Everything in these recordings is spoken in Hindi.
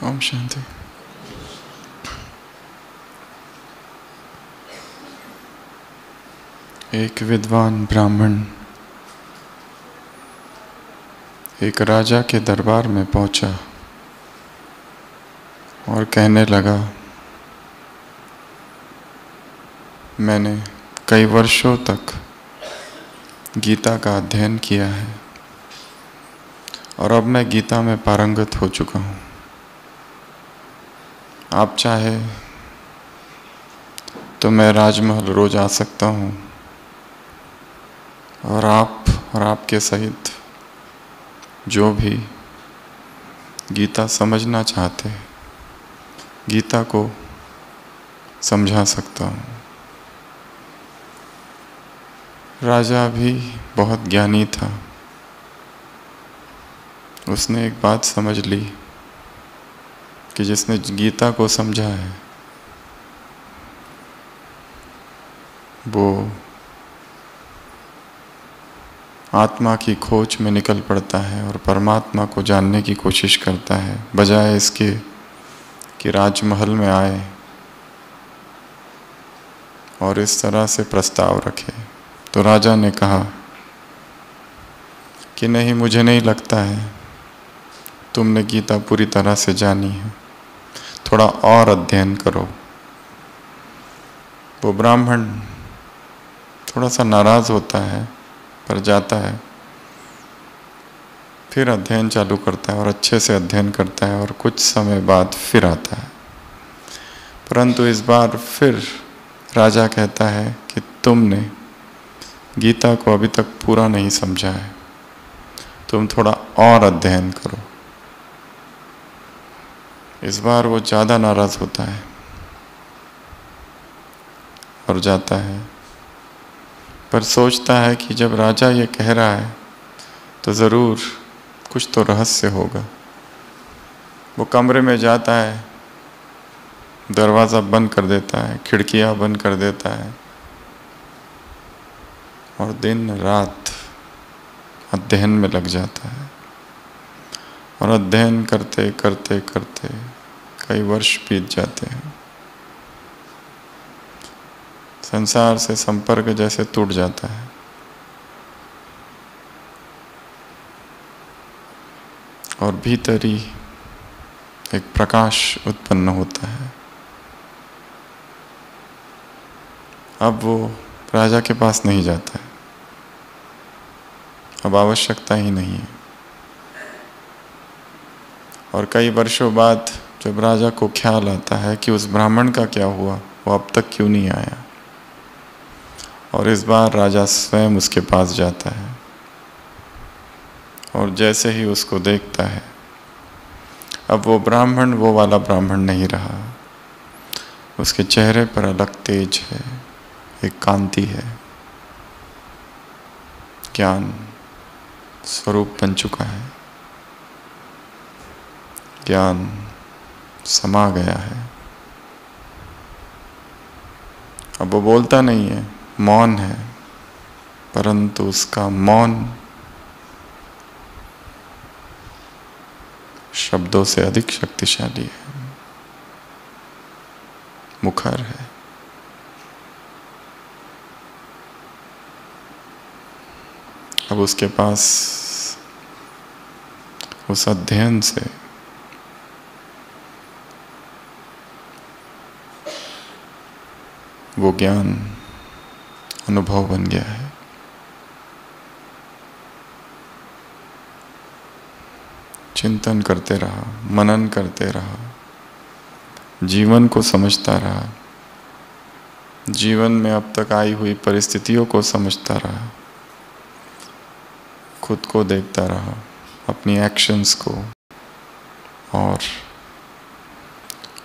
ओम शांति। एक विद्वान ब्राह्मण एक राजा के दरबार में पहुंचा और कहने लगा, मैंने कई वर्षों तक गीता का अध्ययन किया है और अब मैं गीता में पारंगत हो चुका हूँ। आप चाहे तो मैं राजमहल रोज आ सकता हूँ और आप और आपके सहित जो भी गीता समझना चाहते हैं, गीता को समझा सकता हूँ। राजा भी बहुत ज्ञानी था। उसने एक बात समझ ली कि जिसने गीता को समझा है वो आत्मा की खोज में निकल पड़ता है और परमात्मा को जानने की कोशिश करता है, बजाय इसके कि राजमहल में आए और इस तरह से प्रस्ताव रखे। तो राजा ने कहा कि नहीं, मुझे नहीं लगता है तुमने गीता पूरी तरह से जानी है, थोड़ा और अध्ययन करो। वो ब्राह्मण थोड़ा सा नाराज होता है पर जाता है, फिर अध्ययन चालू करता है और अच्छे से अध्ययन करता है और कुछ समय बाद फिर आता है। परंतु इस बार फिर राजा कहता है कि तुमने गीता को अभी तक पूरा नहीं समझा है, तुम थोड़ा और अध्ययन करो। इस बार वो ज़्यादा नाराज होता है और जाता है, पर सोचता है कि जब राजा ये कह रहा है तो ज़रूर कुछ तो रहस्य होगा। वो कमरे में जाता है, दरवाज़ा बंद कर देता है, खिड़कियाँ बंद कर देता है और दिन रात अध्ययन में लग जाता है। और अध्ययन करते करते करते कई वर्ष बीत जाते हैं। संसार से संपर्क जैसे टूट जाता है। और भीतर ही एक प्रकाश उत्पन्न होता है। अब वो राजा के पास नहीं जाता है, अब आवश्यकता ही नहीं है। और कई वर्षों बाद जब राजा को ख्याल आता है कि उस ब्राह्मण का क्या हुआ, वो अब तक क्यों नहीं आया, और इस बार राजा स्वयं उसके पास जाता है और जैसे ही उसको देखता है, अब वो ब्राह्मण वो वाला ब्राह्मण नहीं रहा। उसके चेहरे पर अलग तेज है, एक कांति है, ज्ञान स्वरूप बन चुका है, ज्ञान समा गया है। अब वो बोलता नहीं है, मौन है, परंतु उसका मौन शब्दों से अधिक शक्तिशाली है, मुखर है। अब उसके पास उस अध्ययन से वो ज्ञान अनुभव बन गया है। चिंतन करते रहा, मनन करते रहा, जीवन को समझता रहा, जीवन में अब तक आई हुई परिस्थितियों को समझता रहा, खुद को देखता रहा, अपनी एक्शंस को, और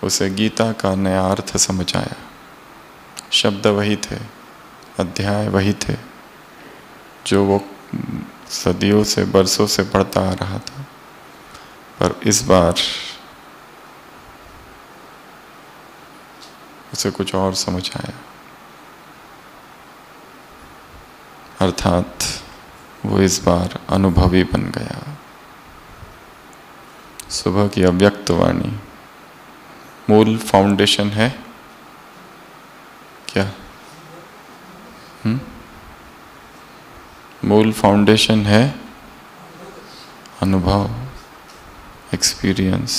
उसे गीता का नया अर्थ समझ आया। शब्द वही थे, अध्याय वही थे जो वो सदियों से, बरसों से पढ़ता आ रहा था, पर इस बार उसे कुछ और समझ आया। अर्थात वो इस बार अनुभवी बन गया। सुबह की अव्यक्त वाणी मूल फाउंडेशन है क्या? मूल फाउंडेशन है अनुभव, एक्सपीरियंस।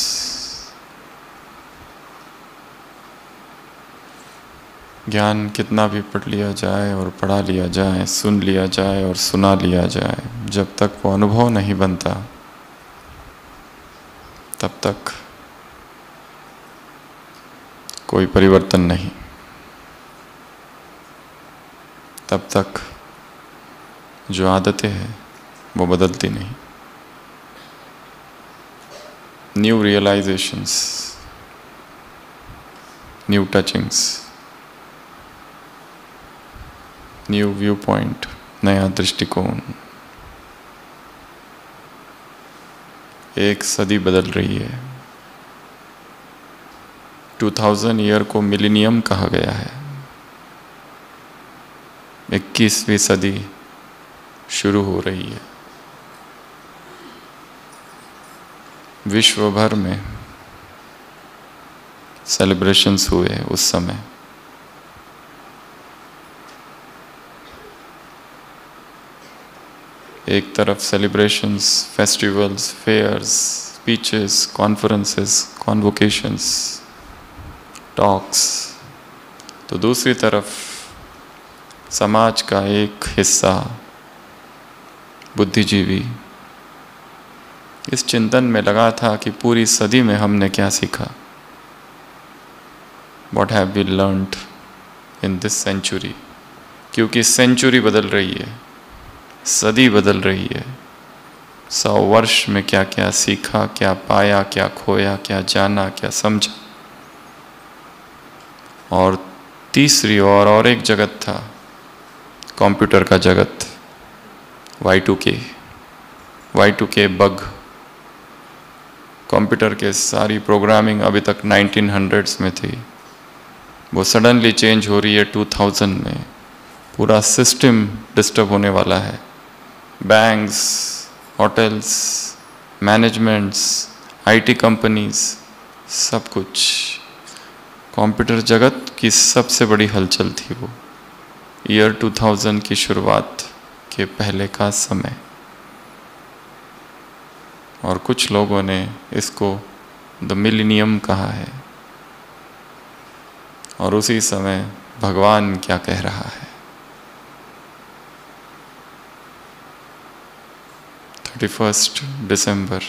ज्ञान कितना भी पढ़ लिया जाए और पढ़ा लिया जाए, सुन लिया जाए और सुना लिया जाए, जब तक वो अनुभव नहीं बनता तब तक कोई परिवर्तन नहीं, तब तक जो आदतें हैं वो बदलती नहीं। New realisations, new touchings, new view point, नया दृष्टिकोण। एक सदी बदल रही है। 2000 ईयर को मिलेनियम कहा गया है। 21वीं सदी शुरू हो रही है। विश्व भर में सेलिब्रेशंस हुए उस समय। एक तरफ celebrations, festivals, fairs, speeches, conferences, convocations, talks, तो दूसरी तरफ समाज का एक हिस्सा बुद्धिजीवी इस चिंतन में लगा था कि पूरी सदी में हमने क्या सीखा। What have we learned in this century? क्योंकि सेंचुरी बदल रही है, सदी बदल रही है। 100 वर्ष में क्या क्या सीखा, क्या पाया, क्या खोया, क्या जाना, क्या समझा। और तीसरी ओर और एक जगत था, कंप्यूटर का जगत, Y2K बग। कंप्यूटर के सारी प्रोग्रामिंग अभी तक 1900s में थी, वो सडनली चेंज हो रही है 2000 में। पूरा सिस्टम डिस्टर्ब होने वाला है। Banks, hotels, managements, IT companies, सब कुछ। कंप्यूटर जगत की सबसे बड़ी हलचल थी वो ईयर 2000 की शुरुआत के पहले का समय। और कुछ लोगों ने इसको द मिलेनियम कहा है। और उसी समय भगवान क्या कह रहा है। 31 दिसंबर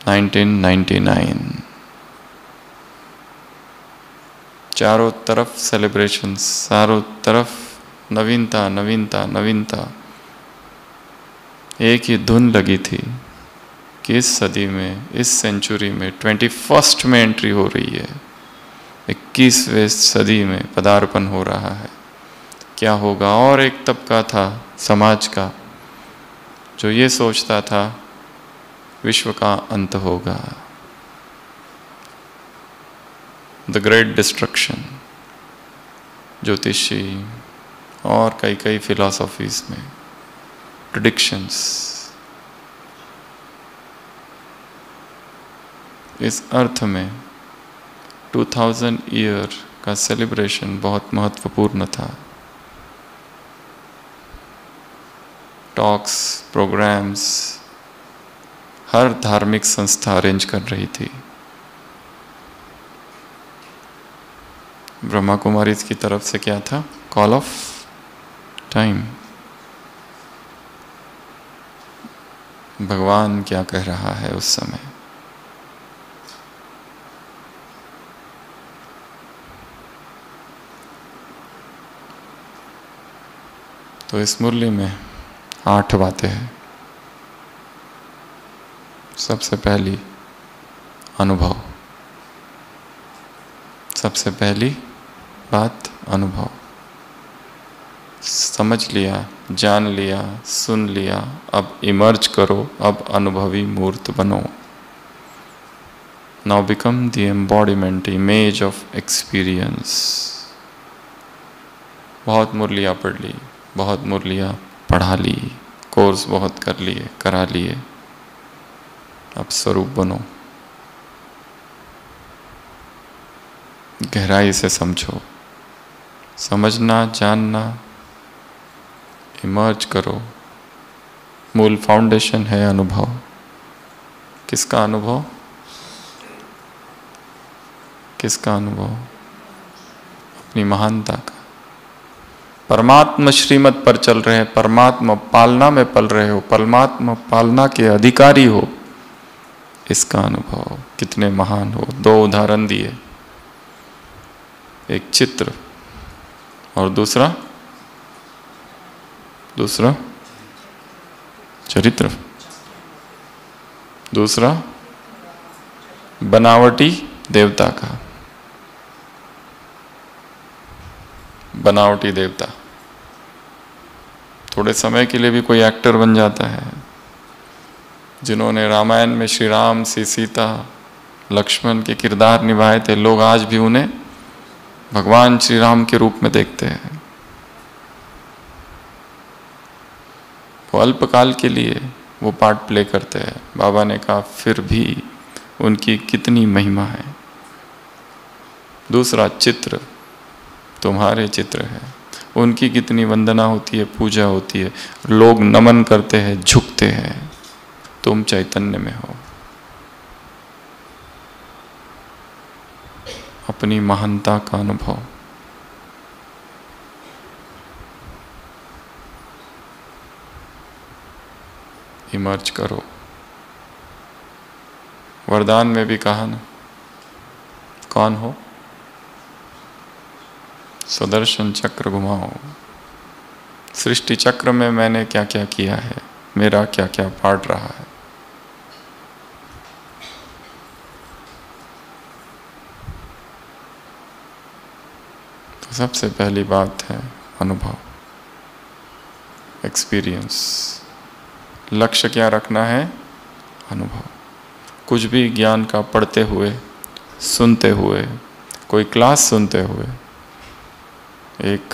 1999। चारों तरफ सेलिब्रेशंस, चारों तरफ नवीनता, नवीनता, नवीनता। एक ही धुन लगी थी कि इस सदी में, इस सेंचुरी में, 21st में एंट्री हो रही है। 21वीं सदी में पदार्पण हो रहा है। क्या होगा? और एक तबका था समाज का जो ये सोचता था विश्व का अंत होगा, द ग्रेट डिस्ट्रक्शन। ज्योतिषी और कई कई फिलॉसफीज में प्रेडिक्शंस। इस अर्थ में 2000 ईयर का सेलिब्रेशन बहुत महत्वपूर्ण था। टॉक्स, प्रोग्राम्स, हर धार्मिक संस्था अरेंज कर रही थी। ब्रह्मा कुमारी की तरफ से क्या था? Call of time. भगवान क्या कह रहा है उस समय। तो इस मुरली में 8 बातें हैं। सबसे पहली अनुभव। सबसे पहली बात अनुभव। समझ लिया, जान लिया, सुन लिया, अब इमर्ज करो, अब अनुभवी मूर्त बनो। Now become the embodiment, image of experience। बहुत मुरलियाँ पढ़ ली, बहुत मुरलियाँ पढ़ा ली, कोर्स बहुत कर लिए, करा लिए, अब स्वरूप बनो। गहराई से समझो, समझना, जानना, इमर्ज करो। मूल फाउंडेशन है अनुभव। किसका अनुभव? किसका अनुभव? अपनी महानता का। परमात्मा श्रीमत पर चल रहे हैं, परमात्मा पालना में पल रहे हो, परमात्मा पालना के अधिकारी हो, इसका अनुभव। कितने महान हो। दो उदाहरण दिए, एक चित्र और दूसरा चरित्र, दूसरा बनावटी देवता का। बनावटी देवता थोड़े समय के लिए भी कोई एक्टर बन जाता है। जिन्होंने रामायण में श्री राम, सीता, लक्ष्मण के किरदार निभाए थे, लोग आज भी उन्हें भगवान श्री राम के रूप में देखते हैं। वो अल्पकाल के लिए वो पार्ट प्ले करते हैं। बाबा ने कहा फिर भी उनकी कितनी महिमा है। दूसरा चित्र, तुम्हारे चित्र है, उनकी कितनी वंदना होती है, पूजा होती है, लोग नमन करते हैं, झुकते हैं। तुम चैतन्य में हो। अपनी महानता का अनुभव। इमर्ज करो। वरदान में भी कहा ना, कौन हो? सुदर्शन चक्र घुमाओ। सृष्टि चक्र में मैंने क्या क्या किया है, मेरा क्या क्या पार्ट रहा है। तो सबसे पहली बात है अनुभव, एक्सपीरियंस। लक्ष्य क्या रखना है? अनुभव। कुछ भी ज्ञान का पढ़ते हुए, सुनते हुए, कोई क्लास सुनते हुए, एक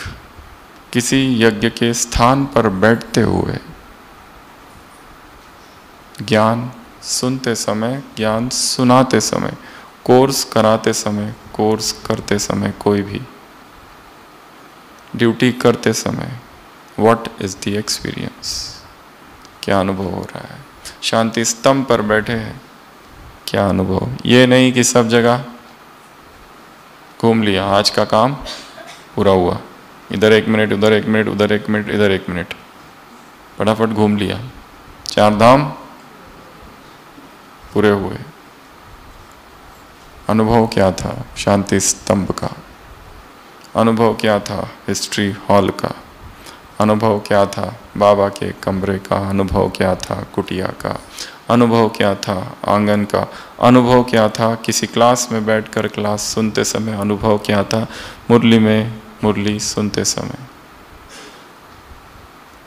किसी यज्ञ के स्थान पर बैठते हुए, ज्ञान सुनते समय, ज्ञान सुनाते समय, कोर्स कराते समय, कोर्स करते समय, कोई भी ड्यूटी करते समय, व्हाट इज द एक्सपीरियंस? क्या अनुभव हो रहा है? शांति स्तंभ पर बैठे हैं, क्या अनुभव? ये नहीं कि सब जगह घूम लिया, आज का काम पूरा हुआ, इधर 1 मिनट, उधर 1 मिनट, उधर 1 मिनट, इधर 1 मिनट, फटाफट घूम लिया, 4 धाम पूरे हुए। अनुभव क्या था? शांति स्तंभ का। अनुभव क्या था? हिस्ट्री हॉल का। अनुभव क्या था? बाबा के कमरे का। अनुभव क्या था? कुटिया का। अनुभव क्या था? आंगन का। अनुभव क्या था? किसी क्लास में बैठकर क्लास सुनते समय। अनुभव क्या था? मुरली में मुरली सुनते समय।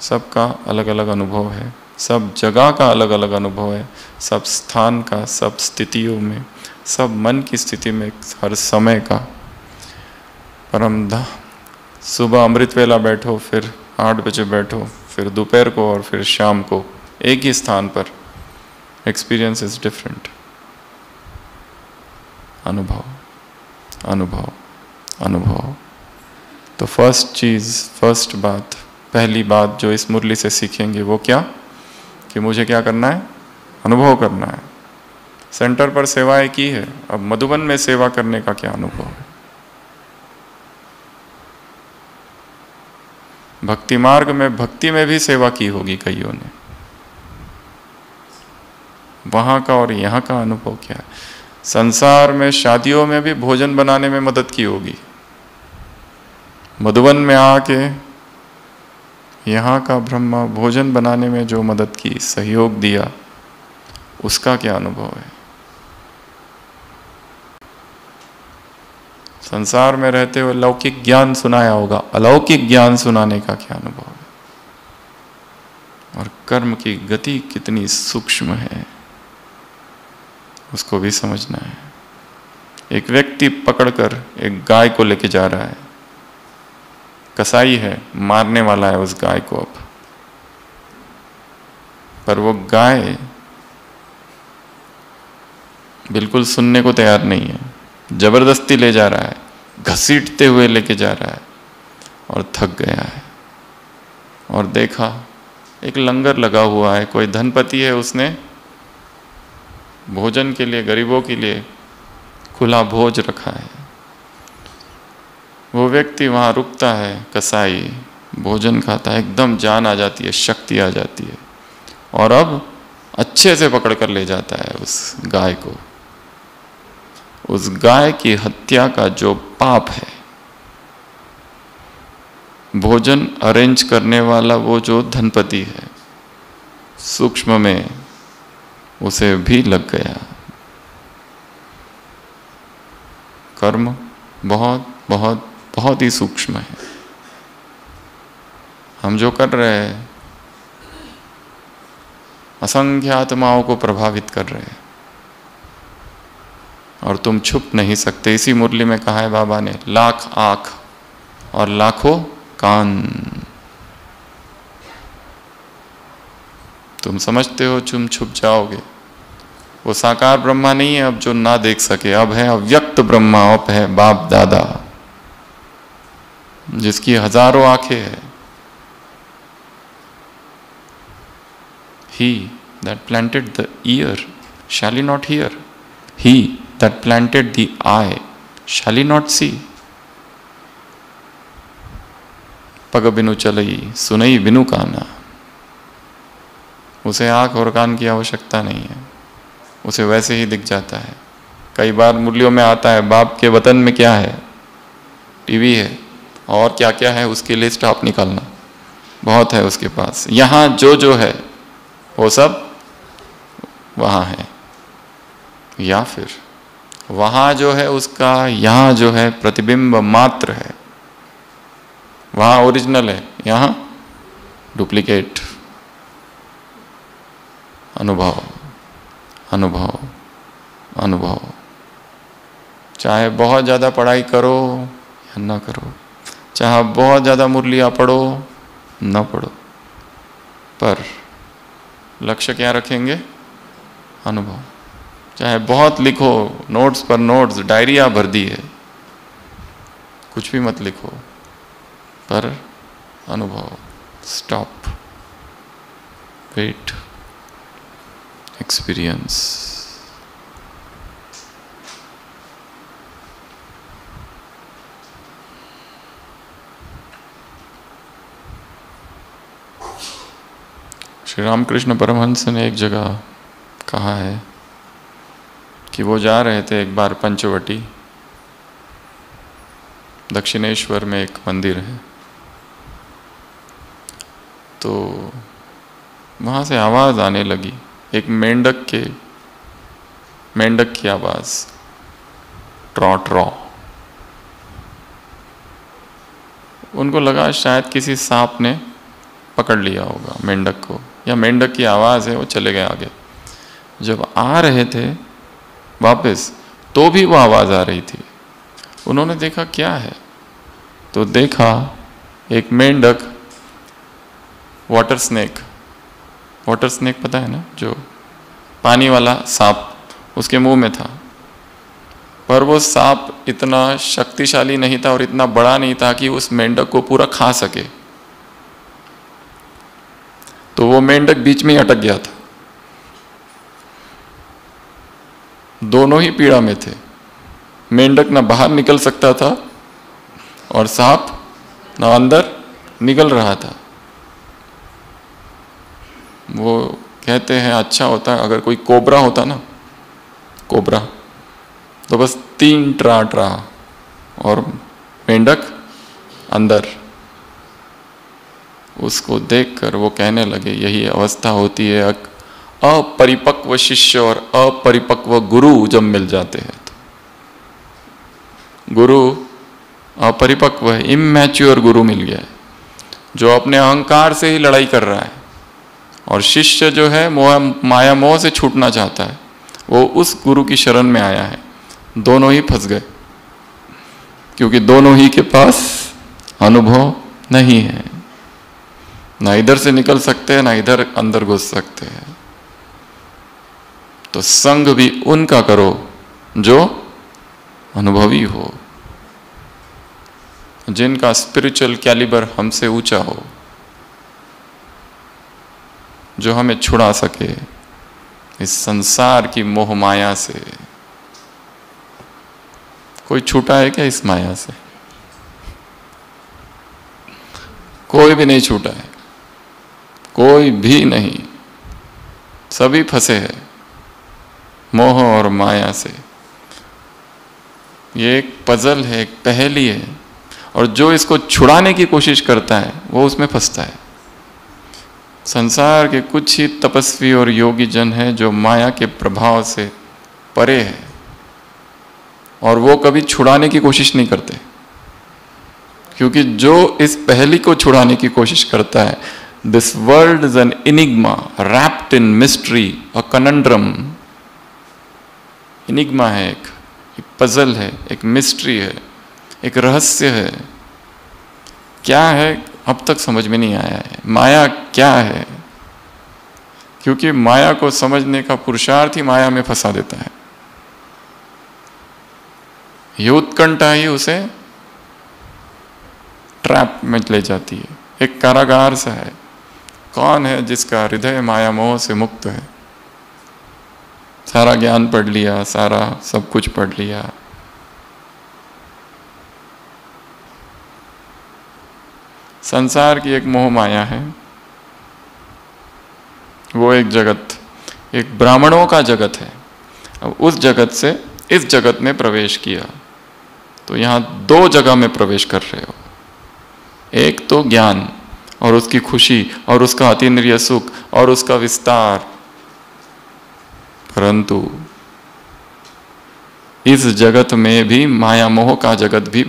सबका अलग अलग अनुभव है, सब जगह का अलग अलग अनुभव है, सब स्थान का, सब स्थितियों में, सब मन की स्थिति में, हर समय का। परमधा सुबह अमृत वेला बैठो, फिर 8 बजे बैठो, फिर दोपहर को और फिर शाम को एक ही स्थान पर, एक्सपीरियंस इज डिफरेंट। अनुभव, अनुभव, अनुभव। तो फर्स्ट चीज, फर्स्ट बात, पहली बात जो इस मुरली से सीखेंगे वो क्या? कि मुझे क्या करना है? अनुभव करना है। सेंटर पर सेवाएं की है, अब मधुबन में सेवा करने का क्या अनुभव है? भक्ति मार्ग में, भक्ति में भी सेवा की होगी कईयों ने, वहां का और यहाँ का अनुभव क्या है? संसार में शादियों में भी भोजन बनाने में मदद की होगी, मधुबन में आके यहाँ का ब्रह्मा भोजन बनाने में जो मदद की, सहयोग दिया, उसका क्या अनुभव है? संसार में रहते हुए लौकिक ज्ञान सुनाया होगा, अलौकिक ज्ञान सुनाने का क्या अनुभव है? और कर्म की गति कितनी सूक्ष्म है, उसको भी समझना है। एक व्यक्ति पकड़कर एक गाय को लेके जा रहा है, कसाई है, मारने वाला है उस गाय को अब, पर वो गाय बिल्कुल सुनने को तैयार नहीं है, जबरदस्ती ले जा रहा है। घसीटते हुए लेके जा रहा है और थक गया है। और देखा एक लंगर लगा हुआ है, कोई धनपति है, उसने भोजन के लिए, गरीबों के लिए खुला भोज रखा है। वो व्यक्ति वहाँ रुकता है, कसाई भोजन खाता है, एकदम जान आ जाती है, शक्ति आ जाती है, और अब अच्छे से पकड़ कर ले जाता है उस गाय को। उस गाय की हत्या का जो पाप है, भोजन अरेंज करने वाला वो जो धनपति है, सूक्ष्म में उसे भी लग गया। कर्म बहुत बहुत बहुत ही सूक्ष्म है। हम जो कर रहे हैं असंख्य आत्माओं को प्रभावित कर रहे हैं, और तुम छुप नहीं सकते। इसी मुरली में कहा है बाबा ने, लाख आंख और लाखों कान। तुम समझते हो तुम छुप जाओगे। वो साकार ब्रह्मा नहीं है अब जो ना देख सके, अब है अव्यक्त ब्रह्मा, अब है बाप दादा जिसकी हजारों आंखें हैं। He that planted the ear, shall he not hear? He that planted the eye, shall he not see? पग बिनु चलई सुनई बिनु काना। उसे आंख और कान की आवश्यकता नहीं है, उसे वैसे ही दिख जाता है। कई बार मुरलियों में आता है, बाप के वतन में क्या है? टीवी है, और क्या क्या है उसकी लिस्ट आप निकालना, बहुत है उसके पास। यहाँ जो है वो सब वहाँ है, या फिर वहाँ जो है उसका यहाँ जो है प्रतिबिंब मात्र है। वहाँ ओरिजिनल है, यहाँ डुप्लीकेट। अनुभव अनुभव अनुभव। चाहे बहुत ज़्यादा पढ़ाई करो या ना करो, चाहे बहुत ज़्यादा मुरलियाँ पढ़ो ना पढ़ो, पर लक्ष्य क्या रखेंगे? अनुभव। चाहे बहुत लिखो, नोट्स पर नोट्स, डायरिया भर दी है, कुछ भी मत लिखो, पर अनुभव। Stop, wait, experience. Shri Ramakrishna Paramahamsa ने एक जगह कहा है कि वो जा रहे थे एक बार पंचवटी, दक्षिणेश्वर में एक मंदिर है, तो वहाँ से आवाज़ आने लगी, एक मेंढक की आवाज़, ट्रॉ ट्रॉ। उनको लगा शायद किसी सांप ने पकड़ लिया होगा मेंढक को, या मेंढक की आवाज़ है, वो चले गए आगे। जब आ रहे थे वापस तो भी वो आवाज़ आ रही थी। उन्होंने देखा क्या है, तो देखा एक मेंढक वाटर स्नेक पता है ना, जो पानी वाला सांप, उसके मुंह में था। पर वो सांप इतना शक्तिशाली नहीं था और इतना बड़ा नहीं था कि उस मेंढक को पूरा खा सके। तो वो मेंढक बीच में ही अटक गया था। दोनों ही पीड़ा में थे। मेंढक ना बाहर निकल सकता था और सांप ना अंदर निकल रहा था। वो कहते हैं अच्छा होता है अगर कोई कोबरा होता ना, कोबरा, तो बस 3 ट्रा और मेंढक अंदर। उसको देखकर वो कहने लगे यही अवस्था होती है अपरिपक्व शिष्य और अपरिपक्व गुरु जब मिल जाते हैं। तो गुरु अपरिपक्व है, इमैच्योर गुरु मिल गया है जो अपने अहंकार से ही लड़ाई कर रहा है, और शिष्य जो है माया मोह से छूटना चाहता है, वो उस गुरु की शरण में आया है। दोनों ही फंस गए, क्योंकि दोनों ही के पास अनुभव नहीं है। ना इधर से निकल सकते हैं, ना इधर अंदर घुस सकते हैं। तो संग भी उनका करो जो अनुभवी हो। जिनका स्पिरिचुअल कैलिबर हमसे ऊंचा हो, जो हमें छुड़ा सके इस संसार की मोह माया से। कोई छूटा है क्या इस माया से? कोई भी नहीं छूटा है, कोई भी नहीं। सभी फंसे हैं मोह और माया से। ये एक पजल है, एक पहेली है, और जो इसको छुड़ाने की कोशिश करता है वो उसमें फंसता है। संसार के कुछ ही तपस्वी और योगी जन हैं जो माया के प्रभाव से परे हैं, और वो कभी छुड़ाने की कोशिश नहीं करते, क्योंकि जो इस पहेली को छुड़ाने की कोशिश करता है, this world is an enigma wrapped in mystery, a conundrum. Enigma है, एक पजल है, एक मिस्ट्री है, एक रहस्य है। क्या है अब तक समझ में नहीं आया है, माया क्या है? क्योंकि माया को समझने का पुरुषार्थ ही माया में फंसा देता है। ये उत्कंठा ही उसे ट्रैप में ले जाती है, एक कारागार सा है। कौन है जिसका हृदय माया मोह से मुक्त है? सारा ज्ञान पढ़ लिया, सारा सब कुछ पढ़ लिया, संसार की एक मोह माया है। वो एक जगत, एक ब्राह्मणों का जगत है। अब उस जगत से इस जगत में प्रवेश किया तो यहां दो जगह में प्रवेश कर रहे हो। एक तो ज्ञान और उसकी खुशी और उसका अतीन्द्रिय सुख और उसका विस्तार, परंतु इस जगत में भी माया मोह का जगत भी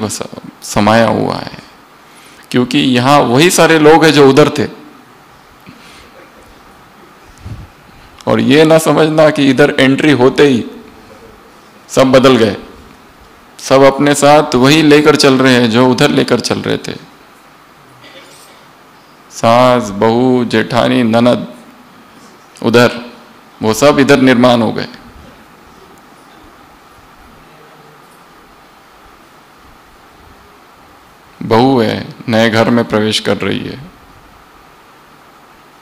समाया हुआ है, क्योंकि यहां वही सारे लोग हैं जो उधर थे। और ये ना समझना कि इधर एंट्री होते ही सब बदल गए, सब अपने साथ वही लेकर चल रहे हैं जो उधर लेकर चल रहे थे। सास, बहू, जेठानी, ननद उधर, वो सब इधर निर्माण हो गए। बहू है, नए घर में प्रवेश कर रही है।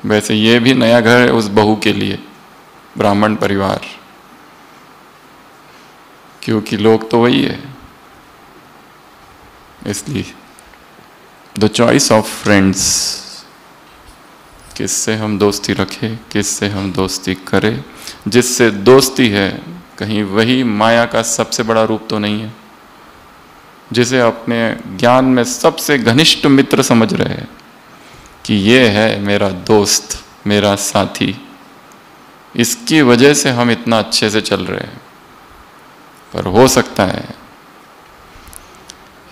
वैसे ये भी नया घर है उस बहू के लिए, ब्राह्मण परिवार, क्योंकि लोग तो वही है। इसलिए द चॉइस ऑफ फ्रेंड्स, किससे हम दोस्ती रखें, किससे हम दोस्ती करें। जिससे दोस्ती है कहीं वही माया का सबसे बड़ा रूप तो नहीं है, जिसे अपने ज्ञान में सबसे घनिष्ठ मित्र समझ रहे हैं कि ये है मेरा दोस्त, मेरा साथी, इसकी वजह से हम इतना अच्छे से चल रहे हैं। पर हो सकता है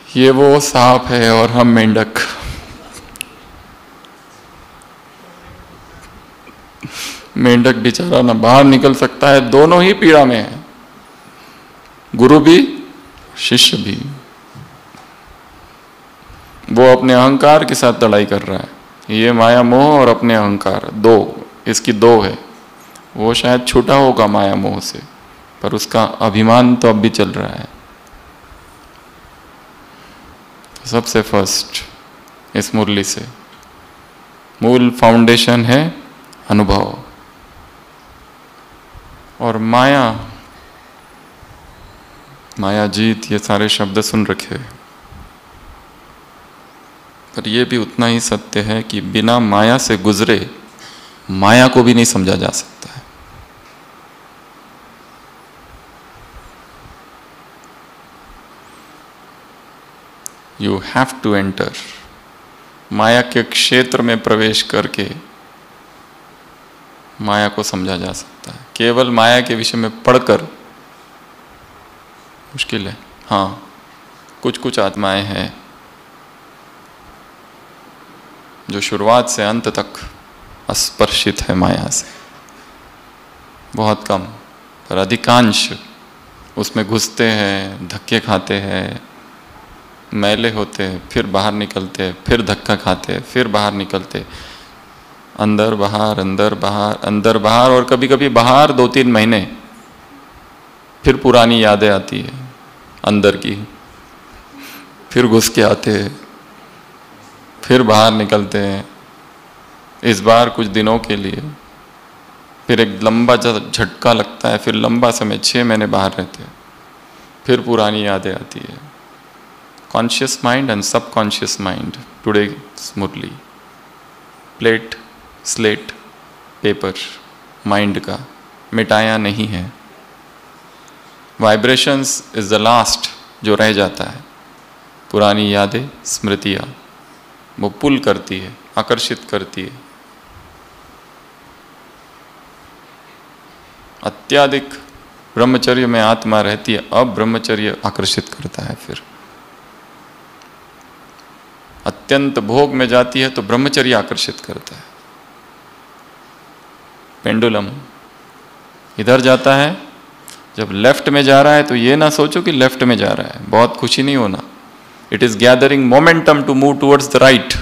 ये वो सांप है और हम मेंढक। मेंढक बेचारा ना बाहर निकल सकता है, दोनों ही पीड़ा में है, गुरु भी शिष्य भी। वो अपने अहंकार के साथ लड़ाई कर रहा है। ये माया मोह और अपने अहंकार, दो, इसकी दो है। वो शायद छूटा होगा माया मोह से, पर उसका अभिमान तो अब भी चल रहा है। सबसे फर्स्ट इस मुरली से मूल फाउंडेशन है अनुभव। और माया, माया जीत, ये सारे शब्द सुन रखे, पर यह भी उतना ही सत्य है कि बिना माया से गुजरे माया को भी नहीं समझा जा सकता है। यू हैव टू एंटर, माया के क्षेत्र में प्रवेश करके माया को समझा जा सकता है। केवल माया के विषय में पढ़कर मुश्किल है। हाँ, कुछ कुछ आत्माएं हैं जो शुरुआत से अंत तक अस्पर्शित है माया से, बहुत कम, पर अधिकांश उसमें घुसते हैं, धक्के खाते हैं, मैले होते हैं, फिर बाहर निकलते हैं, फिर धक्का खाते हैं, फिर बाहर निकलते, अंदर बाहर, अंदर बाहर, अंदर बाहर, और कभी कभी बाहर 2-3 महीने, फिर पुरानी यादें आती है अंदर की, फिर घुस के आते हैं, फिर बाहर निकलते हैं, इस बार कुछ दिनों के लिए, फिर एक लंबा झटका लगता है, फिर लंबा समय 6 महीने बाहर रहते हैं, फिर पुरानी यादें आती है। Conscious mind and subconscious mind today smoothly, plate slate paper mind का मिटाया नहीं है। वाइब्रेशंस इज द लास्ट जो रह जाता है। पुरानी यादें, स्मृतियाँ वो पुल करती है, आकर्षित करती है। अत्याधिक ब्रह्मचर्य में आत्मा रहती है, अब ब्रह्मचर्य आकर्षित करता है। फिर अत्यंत भोग में जाती है तो ब्रह्मचर्य आकर्षित करता है। पेंडुलम इधर जाता है, जब लेफ्ट में जा रहा है तो ये ना सोचो कि लेफ्ट में जा रहा है, बहुत खुशी नहीं होना। It is gathering momentum to move towards the right.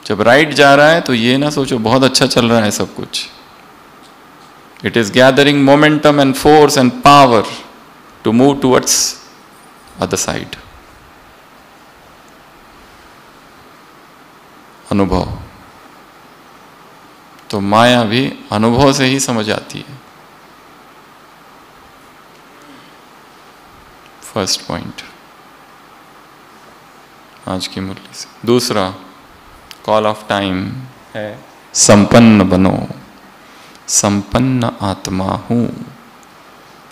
जब राइट जा रहा है तो ये ना सोचो बहुत अच्छा चल रहा है सब कुछ। It is gathering momentum and force and power to move towards other side. अनुभव तो माया भी अनुभव से ही समझ आती है। फर्स्ट पॉइंट आज की मुरली से। दूसरा कॉल ऑफ टाइम है संपन्न बनो। संपन्न आत्मा हूं।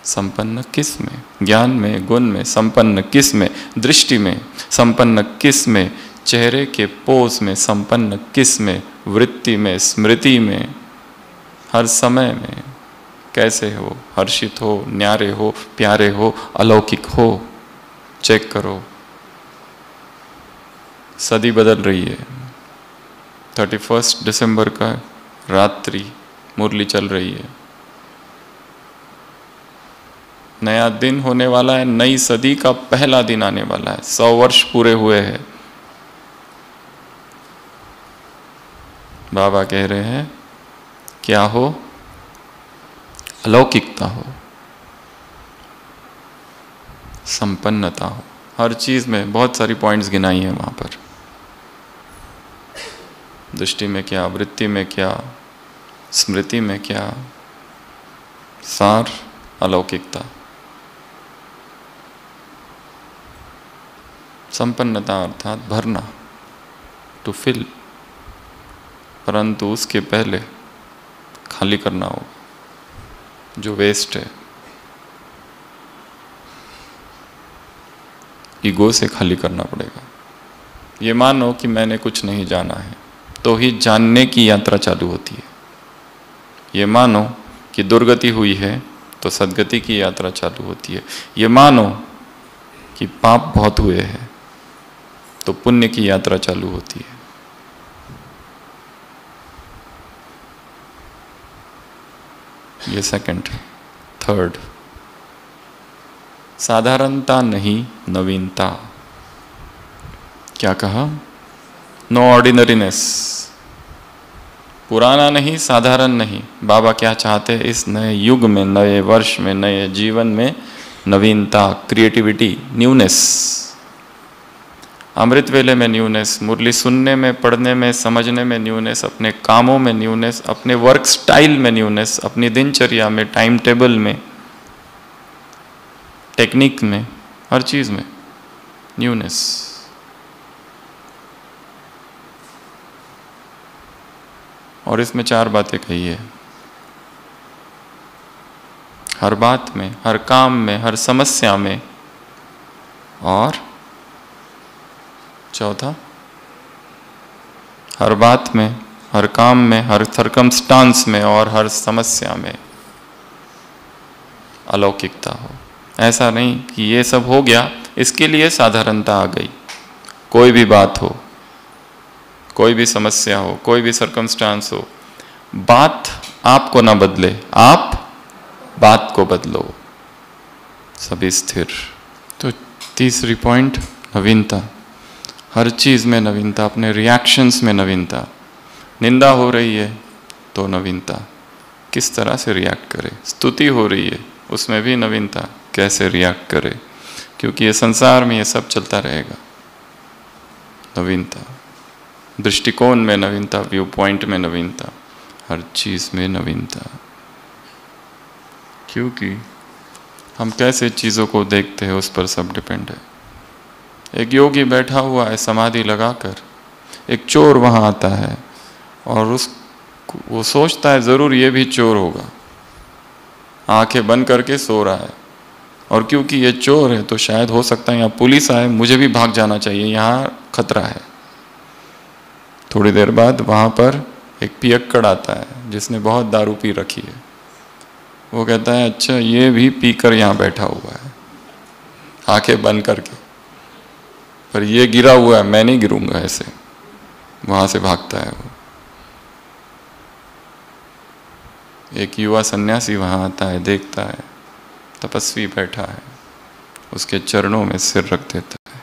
संपन्न किस में? ज्ञान में, गुण में। संपन्न किस में? दृष्टि में। संपन्न किस में? चेहरे के पोज में। संपन्न किस में? वृत्ति में, स्मृति में, हर समय में। कैसे हो? हर्षित हो, न्यारे हो, प्यारे हो, अलौकिक हो। चेक करो। सदी बदल रही है। 31 दिसंबर का रात्रि मुरली चल रही है। नया दिन होने वाला है, नई सदी का पहला दिन आने वाला है। 100 वर्ष पूरे हुए हैं। बाबा कह रहे हैं क्या हो? अलौकिकता हो, संपन्नता हो। हर चीज में बहुत सारी पॉइंट्स गिनाई है वहां पर। दृष्टि में क्या, वृत्ति में क्या, स्मृति में क्या, सार अलौकिकता। संपन्नता अर्थात भरना, टू फिल। परंतु उसके पहले खाली करना होगा जो वेस्ट है। ईगो से खाली करना पड़ेगा। ये मानो कि मैंने कुछ नहीं जाना है, तो ही जानने की यात्रा चालू होती है। ये मानो कि दुर्गति हुई है तो सद्गति की यात्रा चालू होती है। ये मानो कि पाप बहुत हुए हैं तो पुण्य की यात्रा चालू होती है। ये सेकंड है। थर्ड, साधारणता नहीं, नवीनता। क्या कहा? No ordinariness. पुराना नहीं, साधारण नहीं। बाबा क्या चाहते हैं इस नए युग में, नए वर्ष में, नए जीवन में? नवीनता, क्रिएटिविटी, न्यूनेस। अमृत वेले में न्यूनेस, मुरली सुनने में, पढ़ने में, समझने में न्यूनेस, अपने कामों में न्यूनेस, अपने वर्क स्टाइल में न्यूनेस, अपनी दिनचर्या में, टाइम टेबल में, टेक्निक में, हर चीज में न्यूनेस। और इसमें 4 बातें कही है। हर बात में, हर काम में, हर समस्या में। और चौथा, हर बात में, हर काम में, हर सर्कमस्टांस में और हर समस्या में अलौकिकता हो। ऐसा नहीं कि ये सब हो गया इसके लिए साधारणता आ गई। कोई भी बात हो, कोई भी समस्या हो, कोई भी सर्कमस्टांस हो, बात आपको ना बदले, आप बात को बदलो। सभी स्थिर। तो तीसरी पॉइंट, नवीनता। हर चीज में नवीनता, अपने रिएक्शंस में नवीनता। निंदा हो रही है तो नवीनता, किस तरह से रिएक्ट करे। स्तुति हो रही है उसमें भी नवीनता, कैसे रिएक्ट करे। क्योंकि ये संसार में ये सब चलता रहेगा। नवीनता, दृष्टिकोण में नवीनता, व्यू पॉइंट में नवीनता, हर चीज में नवीनता। क्योंकि हम कैसे चीजों को देखते हैं उस पर सब डिपेंड है। एक योगी बैठा हुआ है समाधि लगाकर, एक चोर वहां आता है और वो सोचता है जरूर ये भी चोर होगा, आंखें बंद करके सो रहा है, और क्योंकि ये चोर है तो शायद हो सकता है यहाँ पुलिस आए, मुझे भी भाग जाना चाहिए, यहाँ खतरा है। थोड़ी देर बाद वहां पर एक पियक्कड़ आता है जिसने बहुत दारू पी रखी है। वो कहता है अच्छा ये भी पीकर यहाँ बैठा हुआ है आंखें बंद करके, पर ये गिरा हुआ है, मैं नहीं गिरूंगा ऐसे। वहां से भागता है वो। एक युवा सन्यासी वहां आता है, देखता है तपस्वी बैठा है, उसके चरणों में सिर रख देता है।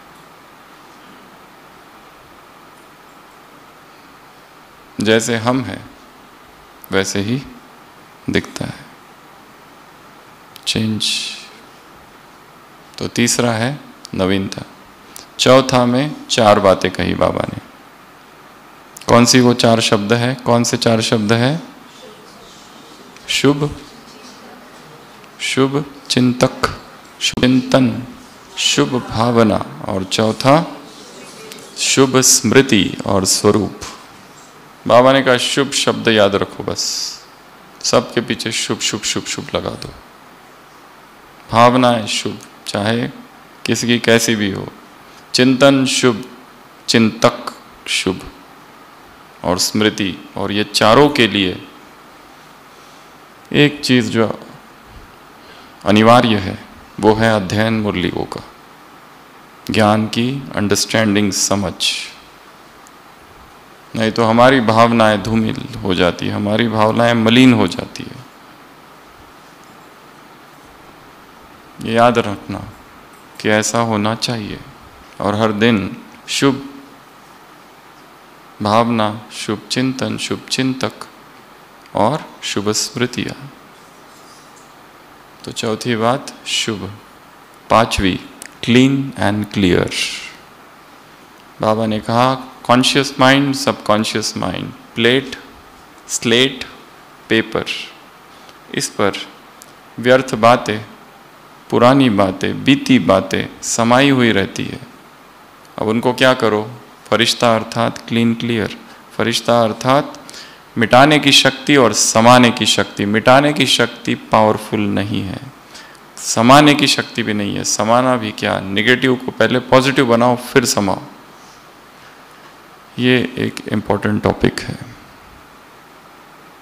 जैसे हम हैं वैसे ही दिखता है। चेंज। तो तीसरा है नवीनता। चौथा में 4 बातें कही बाबा ने। कौन सी वो 4 शब्द है? कौन से 4 शब्द है? शुभ, शुभ चिंतक, शुभ चिंतन, शुभ भावना, और चौथा शुभ स्मृति और स्वरूप। बाबा ने कहा शुभ शब्द याद रखो, बस सबके पीछे शुभ शुभ शुभ शुभ लगा दो। भावनाएं शुभ, चाहे किसी की कैसी भी हो। चिंतन शुभ, चिंतक शुभ, और स्मृति। और ये चारों के लिए एक चीज जो अनिवार्य है वो है अध्ययन मुरलियों का, ज्ञान की अंडरस्टैंडिंग, समझ। नहीं तो हमारी भावनाएं धूमिल हो जाती है, हमारी भावनाएं मलिन हो जाती है। ये याद रखना कि ऐसा होना चाहिए। और हर दिन शुभ भावना, शुभ चिंतन, शुभ चिंतक और शुभ स्मृतियां। तो चौथी बात शुभ। 5वीं क्लीन एंड क्लियर। बाबा ने कहा conscious mind, subconscious mind, plate, slate, paper, इस पर व्यर्थ बातें, पुरानी बातें, बीती बातें समाई हुई रहती है। अब उनको क्या करो? फरिश्ता अर्थात क्लीन क्लियर। फरिश्ता अर्थात मिटाने की शक्ति और समाने की शक्ति। मिटाने की शक्ति पावरफुल नहीं है, समाने की शक्ति भी नहीं है। समाना भी क्या, नेगेटिव को पहले पॉजिटिव बनाओ फिर समाओ। ये एक इम्पोर्टेंट टॉपिक है।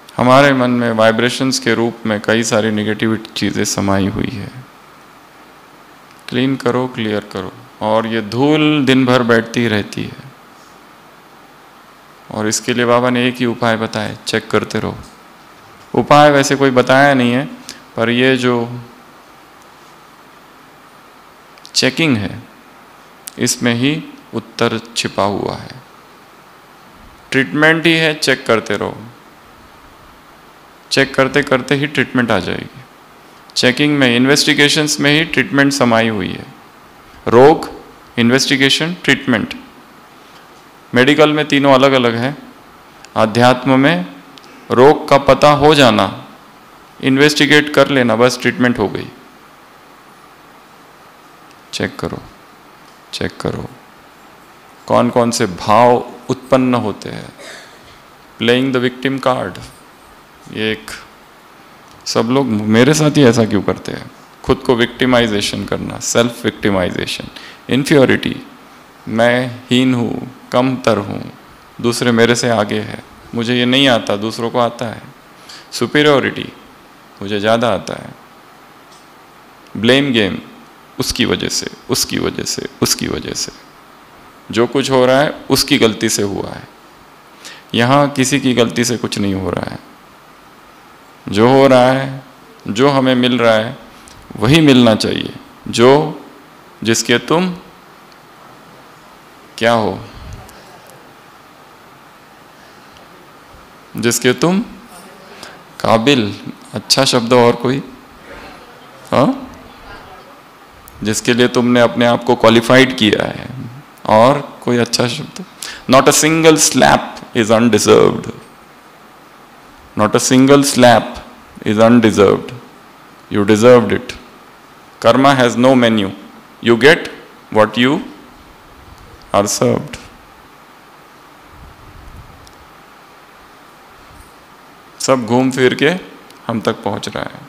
हमारे मन में वाइब्रेशंस के रूप में कई सारी नेगेटिव चीज़ें समाई हुई है। क्लीन करो, क्लियर करो। और ये धूल दिन भर बैठती रहती है, और इसके लिए बाबा ने एक ही उपाय बताया, चेक करते रहो। उपाय वैसे कोई बताया नहीं है, पर ये जो चेकिंग है इसमें ही उत्तर छिपा हुआ है। ट्रीटमेंट ही है, चेक करते रहो। चेक करते करते ही ट्रीटमेंट आ जाएगी। चेकिंग में, इन्वेस्टिगेशंस में ही ट्रीटमेंट समाई हुई है। रोग, इन्वेस्टिगेशन, ट्रीटमेंट। मेडिकल में तीनों अलग अलग है। आध्यात्म में रोग का पता हो जाना, इन्वेस्टिगेट कर लेना, बस ट्रीटमेंट हो गई। चेक करो, चेक करो कौन कौन से भाव उत्पन्न होते हैं। प्लेइंग द विक्टिम कार्ड, ये एक सब लोग मेरे साथ ही ऐसा क्यों करते हैं? खुद को विक्टिमाइजेशन करना, सेल्फ विक्टिमाइजेशन, इन्फ्योरिटी, मैं हीन हूँ, कमतर हूँ, दूसरे मेरे से आगे है, मुझे ये नहीं आता, दूसरों को आता है। सुपीरियोरिटी, मुझे ज़्यादा आता है। ब्लेम गेम, उसकी वजह से, उसकी वजह से, उसकी वजह से, जो कुछ हो रहा है उसकी गलती से हुआ है। यहाँ किसी की गलती से कुछ नहीं हो रहा है। जो हो रहा है, जो हमें मिल रहा है वही मिलना चाहिए, जो जिसके तुम क्या हो, जिसके तुम काबिल। अच्छा शब्द और कोई? हाँ, जिसके लिए तुमने अपने आप को क्वालिफाइड किया है। और कोई अच्छा शब्द, not a single slap is undeserved, not a single slap is undeserved, you deserved it. Karma has no menu, you get what you are served. सब घूम फिर के हम तक पहुंच रहा है,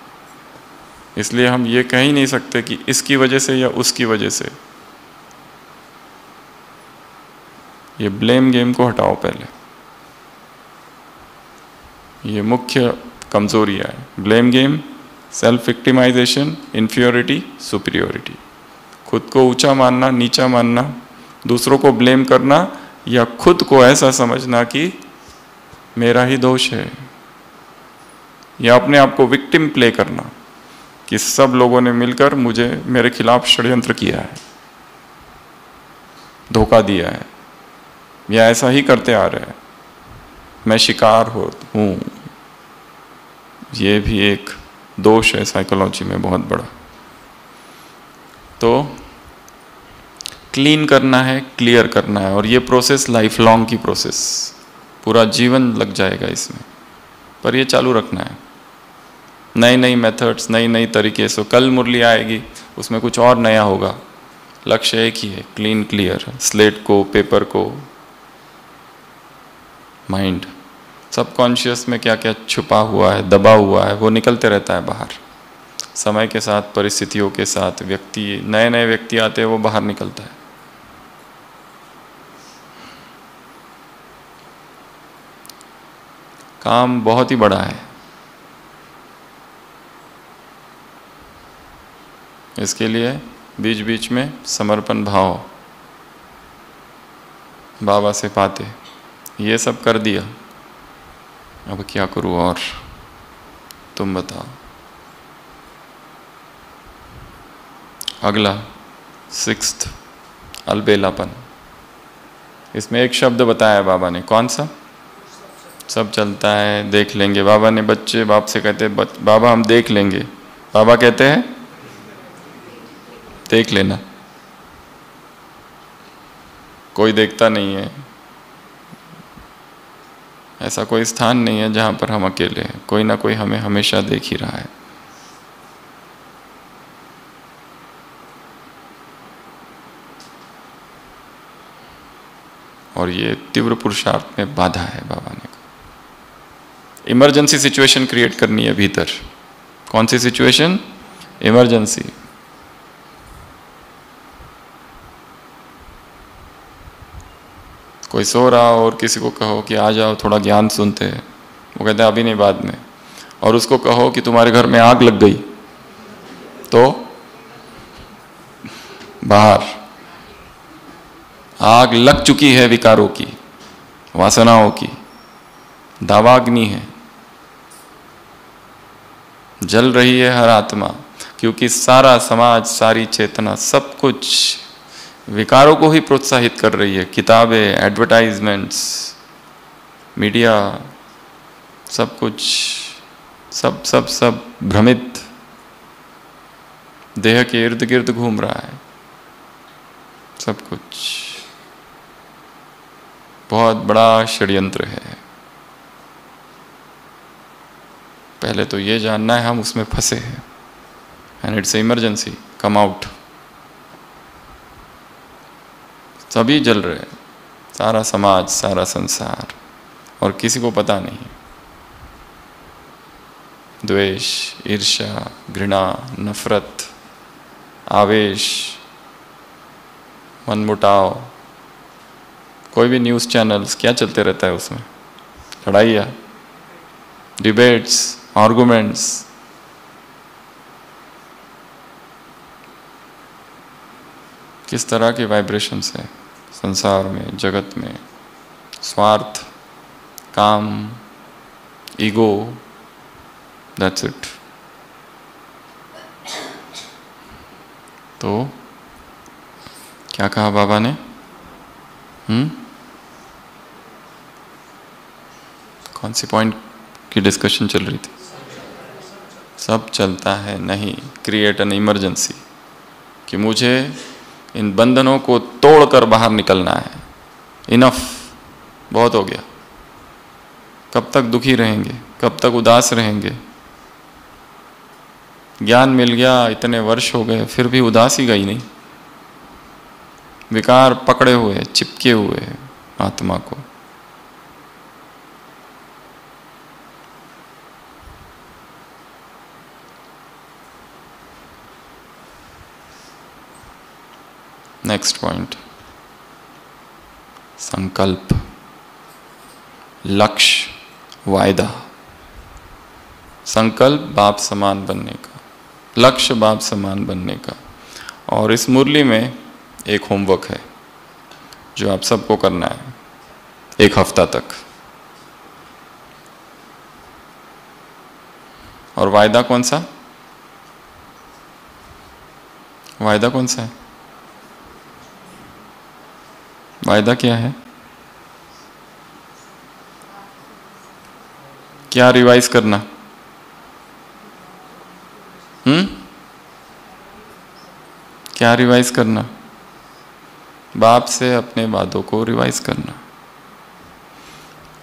इसलिए हम ये कह ही नहीं सकते कि इसकी वजह से या उसकी वजह से। ये ब्लेम गेम को हटाओ पहले, ये मुख्य कमजोरियां है। Blame game, self victimisation, inferiority, superiority. खुद को ऊंचा मानना, नीचा मानना, दूसरों को ब्लेम करना, या खुद को ऐसा समझना कि मेरा ही दोष है, या अपने आप को विक्टिम प्ले करना कि सब लोगों ने मिलकर मुझे मेरे खिलाफ षड्यंत्र किया है, धोखा दिया है, या ऐसा ही करते आ रहे हैं, मैं शिकार हूं। ये भी एक दोष है साइकोलॉजी में बहुत बड़ा। तो क्लीन करना है, क्लियर करना है, और ये प्रोसेस लाइफ लॉन्ग की प्रोसेस, पूरा जीवन लग जाएगा इसमें, पर ये चालू रखना है। नई नई मेथड्स, नई नई तरीके से। कल मुरली आएगी, उसमें कुछ और नया होगा। लक्ष्य एक ही है, क्लीन क्लियर, स्लेट को, पेपर को, माइंड। सबकॉन्शियस में क्या क्या छुपा हुआ है, दबा हुआ है, वो निकलते रहता है बाहर। समय के साथ, परिस्थितियों के साथ, व्यक्ति, नए नए व्यक्ति आते हैं, वो बाहर निकलता है। काम बहुत ही बड़ा है। इसके लिए बीच बीच में समर्पण भाव बाबा से पाते, ये सब कर दिया, अब क्या करूं और, तुम बताओ। अगला 6th, अलबेलापन। इसमें एक शब्द बताया बाबा ने, कौन सा? सब चलता है, देख लेंगे। बाबा ने, बच्चे बाप से कहते बाबा हम देख लेंगे, बाबा कहते हैं देख लेना। कोई देखता नहीं है, ऐसा कोई स्थान नहीं है जहां पर हम अकेले हैं, कोई ना कोई हमें हमेशा देख ही रहा है। और ये तीव्र पुरुषार्थ में बाधा है बाबा ने। इमरजेंसी सिचुएशन क्रिएट करनी है भीतर। कौन सी सिचुएशन? इमरजेंसी। कोई सो रहा हो और किसी को कहो कि आ जाओ थोड़ा ज्ञान सुनते हैं, वो कहते हैं अभी नहीं, बाद में। और उसको कहो कि तुम्हारे घर में आग लग गई, तो बाहर आग लग चुकी है, विकारों की, वासनाओं की, दावाग्नि है, जल रही है हर आत्मा, क्योंकि सारा समाज, सारी चेतना, सब कुछ विकारों को ही प्रोत्साहित कर रही है। किताबें, एडवर्टाइजमेंट्स, मीडिया, सब कुछ, सब सब सब भ्रमित देह के इर्द गिर्द घूम रहा है। सब कुछ बहुत बड़ा षड्यंत्र है। पहले तो ये जानना है हम उसमें फंसे हैं, and it's emergency, come out. सभी जल रहे हैं, सारा समाज, सारा संसार, और किसी को पता नहीं। द्वेष, ईर्ष्या, घृणा, नफरत, आवेश, मनमुटाव। कोई भी न्यूज़ चैनल्स, क्या चलते रहता है उसमें? लड़ाइयाँ, डिबेट्स, आर्गुमेंट्स। किस तरह के वाइब्रेशंस है संसार में, जगत में? स्वार्थ, काम, ईगो, दैट्स इट। तो क्या कहा बाबा ने? कौन सी पॉइंट की डिस्कशन चल रही थी? सब चलता है नहीं, क्रिएट एन इमरजेंसी, कि मुझे इन बंधनों को तोड़कर बाहर निकलना है, इनफ, बहुत हो गया। कब तक दुखी रहेंगे, कब तक उदास रहेंगे? ज्ञान मिल गया, इतने वर्ष हो गए, फिर भी उदासी गई नहीं। विकार पकड़े हुए, चिपके हुए आत्मा को। नेक्स्ट पॉइंट, संकल्प, लक्ष्य, वायदा। संकल्प बाप समान बनने का, लक्ष्य बाप समान बनने का। और इस मुरली में एक होमवर्क है जो आप सबको करना है 1 हफ्ता तक। और वायदा कौन सा? वायदा कौन सा है? वायदा क्या है? क्या रिवाइज करना? क्या रिवाइज करना? बाप से अपने वादों को रिवाइज करना।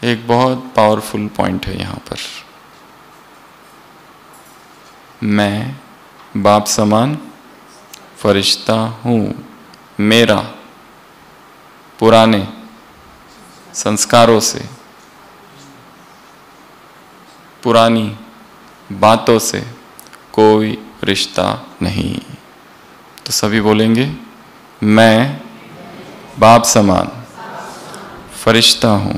एक बहुत पावरफुल पॉइंट है यहां पर। मैं बाप समान फरिश्ता हूं। मेरा पुराने संस्कारों से, पुरानी बातों से कोई रिश्ता नहीं। तो सभी बोलेंगे, मैं बाप समान फरिश्ता हूं।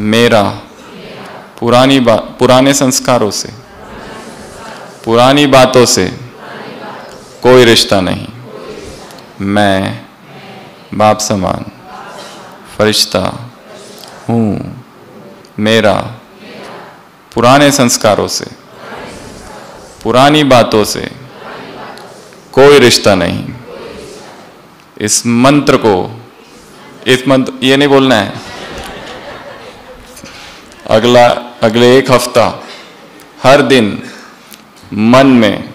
मेरा पुराने संस्कारों से, पुरानी बातों से कोई रिश्ता नहीं। मैं बाप समान फरिश्ता हूं। मेरा पुराने संस्कारों से, पुरानी बातों से कोई रिश्ता नहीं। इस मंत्र को, ये नहीं बोलना है। अगले 1 हफ्ता हर दिन मन में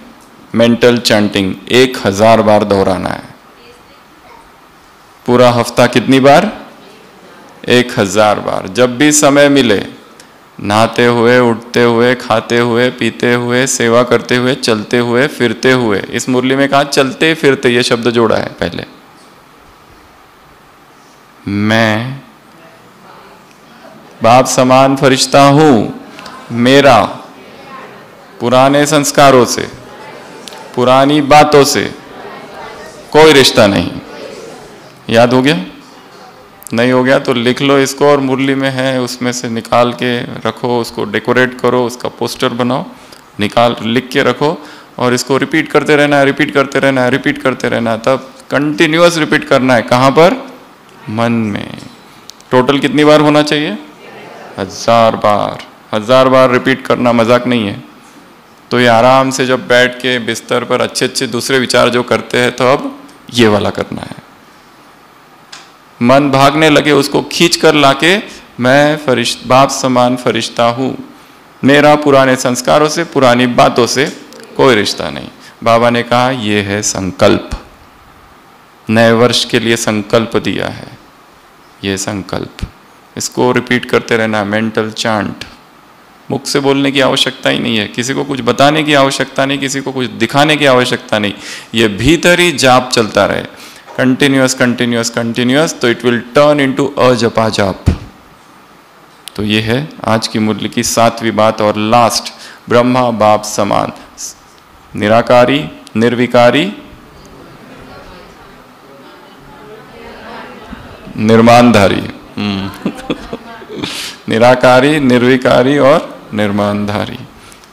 मेंटल चैंटिंग 1000 बार दोहराना है। पूरा हफ्ता कितनी बार? 1000 बार। जब भी समय मिले, नहाते हुए, उठते हुए, खाते हुए, पीते हुए, सेवा करते हुए, चलते हुए, फिरते हुए। इस मुरली में कहा चलते फिरते, ये शब्द जोड़ा है पहले। मैं बाप समान फरिश्ता हूं। मेरा पुराने संस्कारों से, पुरानी बातों से कोई रिश्ता नहीं। याद हो गया? नहीं हो गया तो लिख लो इसको, और मुरली में है उसमें से निकाल के रखो, उसको डेकोरेट करो, उसका पोस्टर बनाओ, लिख के रखो, और इसको रिपीट करते रहना है, रिपीट करते रहना है, रिपीट करते रहना है। तब कंटिन्यूअस रिपीट करना है। कहाँ पर? मन में। टोटल कितनी बार होना चाहिए? 1000 बार। 1000 बार रिपीट करना मजाक नहीं है। तो ये आराम से जब बैठ के बिस्तर पर अच्छे अच्छे दूसरे विचार जो करते हैं, तो अब ये वाला करना है। मन भागने लगे, उसको खींच कर लाके, मैं बाप समान फरिश्ता हूं। मेरा पुराने संस्कारों से, पुरानी बातों से कोई रिश्ता नहीं। बाबा ने कहा यह है संकल्प। नए वर्ष के लिए संकल्प दिया है। ये संकल्प, इसको रिपीट करते रहना। मेंटल चांट, मुख से बोलने की आवश्यकता ही नहीं है, किसी को कुछ बताने की आवश्यकता नहीं, किसी को कुछ दिखाने की आवश्यकता नहीं। ये भीतर ही जाप चलता रहे, कंटिन्यूअस कंटिन्यूअस कंटिन्यूअस, तो इट विल टर्न इनटू अजपा जाप। तो ये है आज की मुरली की 7वीं बात और लास्ट। ब्रह्मा बाप समान, निराकारी, निर्विकारी, निर्माणधारी। निराकारी, निर्विकारी और निर्माणधारी,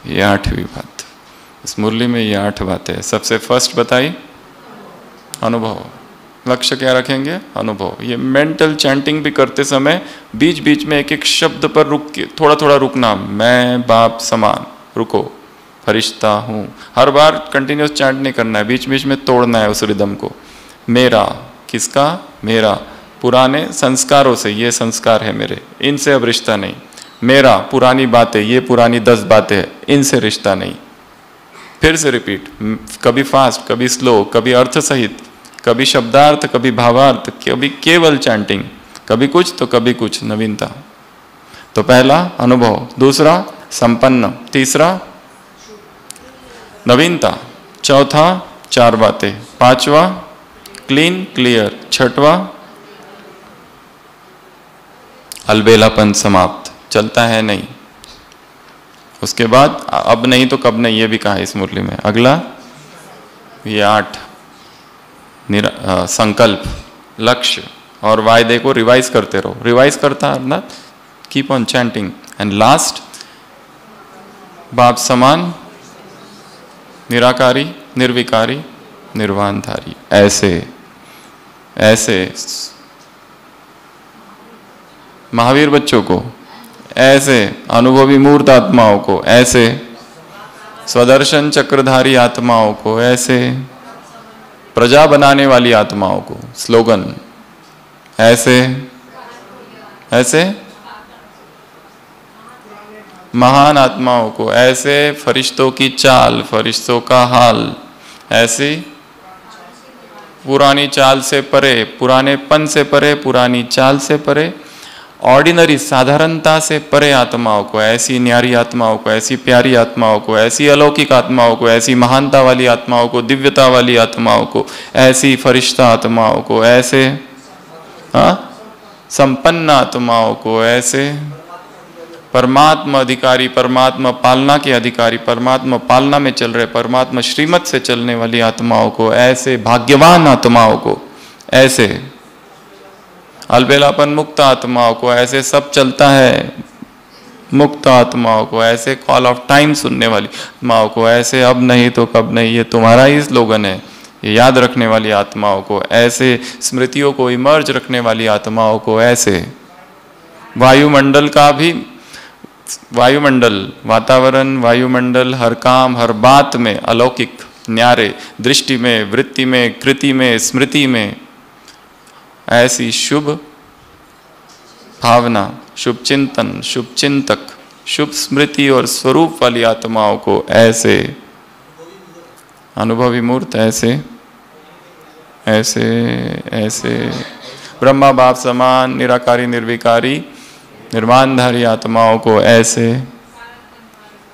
ये 8वीं बात। इस मुरली में ये 8 बातें हैं। सबसे फर्स्ट बताई अनुभव। लक्ष्य क्या रखेंगे? अनुभव। ये मेंटल चैंटिंग भी करते समय बीच बीच में एक एक शब्द पर रुक के थोड़ा थोड़ा रुकना। मैं बाप समान, रुको, फरिश्ता हूं। हर बार कंटिन्यूस चैंट नहीं करना है, बीच बीच में तोड़ना है उस रिदम को। मेरा, किसका? मेरा पुराने संस्कारों से, ये संस्कार है मेरे, इनसे अब रिश्ता नहीं। मेरा पुरानी बातें, ये पुरानी 10 बातें हैं, इनसे रिश्ता नहीं। फिर से रिपीट, कभी फास्ट, कभी स्लो, कभी अर्थ सहित, कभी शब्दार्थ, कभी भावार्थ, कभी केवल चैंटिंग, कभी कुछ तो कभी कुछ, नवीनता। तो पहला अनुभव, दूसरा संपन्न, तीसरा नवीनता, चौथा 4 बातें, पांचवा क्लीन क्लियर, छठवा अलबेलापन समाप्त, चलता है नहीं। उसके बाद अब नहीं तो कब नहीं, ये भी कहा इस मुरली में। अगला ये 8 संकल्प, लक्ष्य और वायदे को रिवाइज करते रहो। रिवाइज करता अर्थात keep on chanting. And last बाप समान, निराकारी, निर्विकारी, निर्वाणधारी। ऐसे ऐसे महावीर बच्चों को, ऐसे अनुभवी मूर्त आत्माओं को, ऐसे स्वदर्शन चक्रधारी आत्माओं को, ऐसे प्रजा बनाने वाली आत्माओं को, स्लोगन ऐसे ऐसे महान आत्माओं को, ऐसे फरिश्तों की चाल, फरिश्तों का हाल, ऐसी पुरानी चाल से परे, पुरानेपन से परे, पुरानी चाल से परे, ऑर्डिनरी साधारणता से परे आत्माओं को, ऐसी न्यारी आत्माओं को, ऐसी प्यारी आत्माओं को, ऐसी अलौकिक आत्माओं को, ऐसी महानता वाली आत्माओं को, दिव्यता वाली आत्माओं को, ऐसी फरिश्ता आत्माओं को, ऐसे संपन्न आत्माओं को, ऐसे परमात्मा अधिकारी, परमात्मा पालना के अधिकारी, परमात्मा पालना में चल रहे, परमात्मा श्रीमत से चलने वाली आत्माओं को, ऐसे भाग्यवान आत्माओं को, ऐसे अलबेलापन मुक्त आत्माओं को, ऐसे सब चलता है मुक्त आत्माओं को, ऐसे कॉल ऑफ टाइम सुनने वाली आत्माओं को, ऐसे अब नहीं तो कब नहीं, ये तुम्हारा ही स्लोगन है, ये याद रखने वाली आत्माओं को, ऐसे स्मृतियों को इमर्ज रखने वाली आत्माओं को, ऐसे वायुमंडल का भी, वायुमंडल वातावरण, वायुमंडल हर काम हर बात में अलौकिक, न्यारे, दृष्टि में, वृत्ति में, कृति में, स्मृति में, ऐसी शुभ भावना, शुभ चिंतन, शुभ चिंतक, शुभ स्मृति और स्वरूप वाली आत्माओं को, ऐसे अनुभवी मूर्त, ऐसे ऐसे ऐसे ब्रह्मा बाप समान, निराकारी, निर्विकारी, निर्वाणधारी आत्माओं को, ऐसे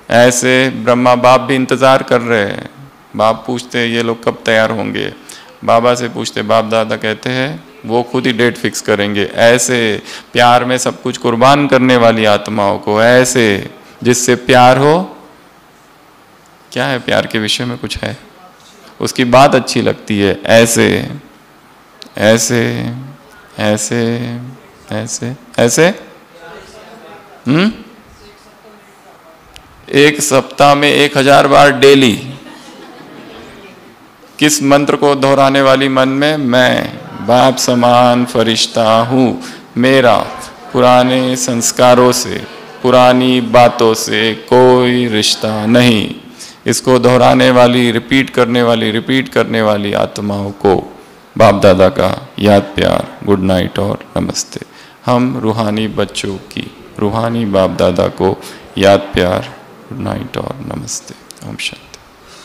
ऐसे ब्रह्मा बाप भी इंतजार कर रहे हैं। बाप पूछते ये लोग कब तैयार होंगे, बाबा से पूछते, बाप दादा कहते हैं वो खुद ही डेट फिक्स करेंगे। ऐसे प्यार में सब कुछ कुर्बान करने वाली आत्माओं को, ऐसे जिससे प्यार हो, क्या है प्यार के विषय में कुछ है, उसकी बात अच्छी लगती है, ऐसे ऐसे ऐसे ऐसे ऐसे एक सप्ताह में 1000 बार डेली किस मंत्र को दोहराने वाली मन में, मैं बाप समान फरिश्ता हूँ, मेरा पुराने संस्कारों से, पुरानी बातों से कोई रिश्ता नहीं। इसको दोहराने वाली, रिपीट करने वाली आत्माओं को बाप दादा का याद प्यार, गुड नाइट और नमस्ते। हम रूहानी बच्चों की, रूहानी बाप दादा को याद प्यार, गुड नाइट और नमस्ते। ओम शांति।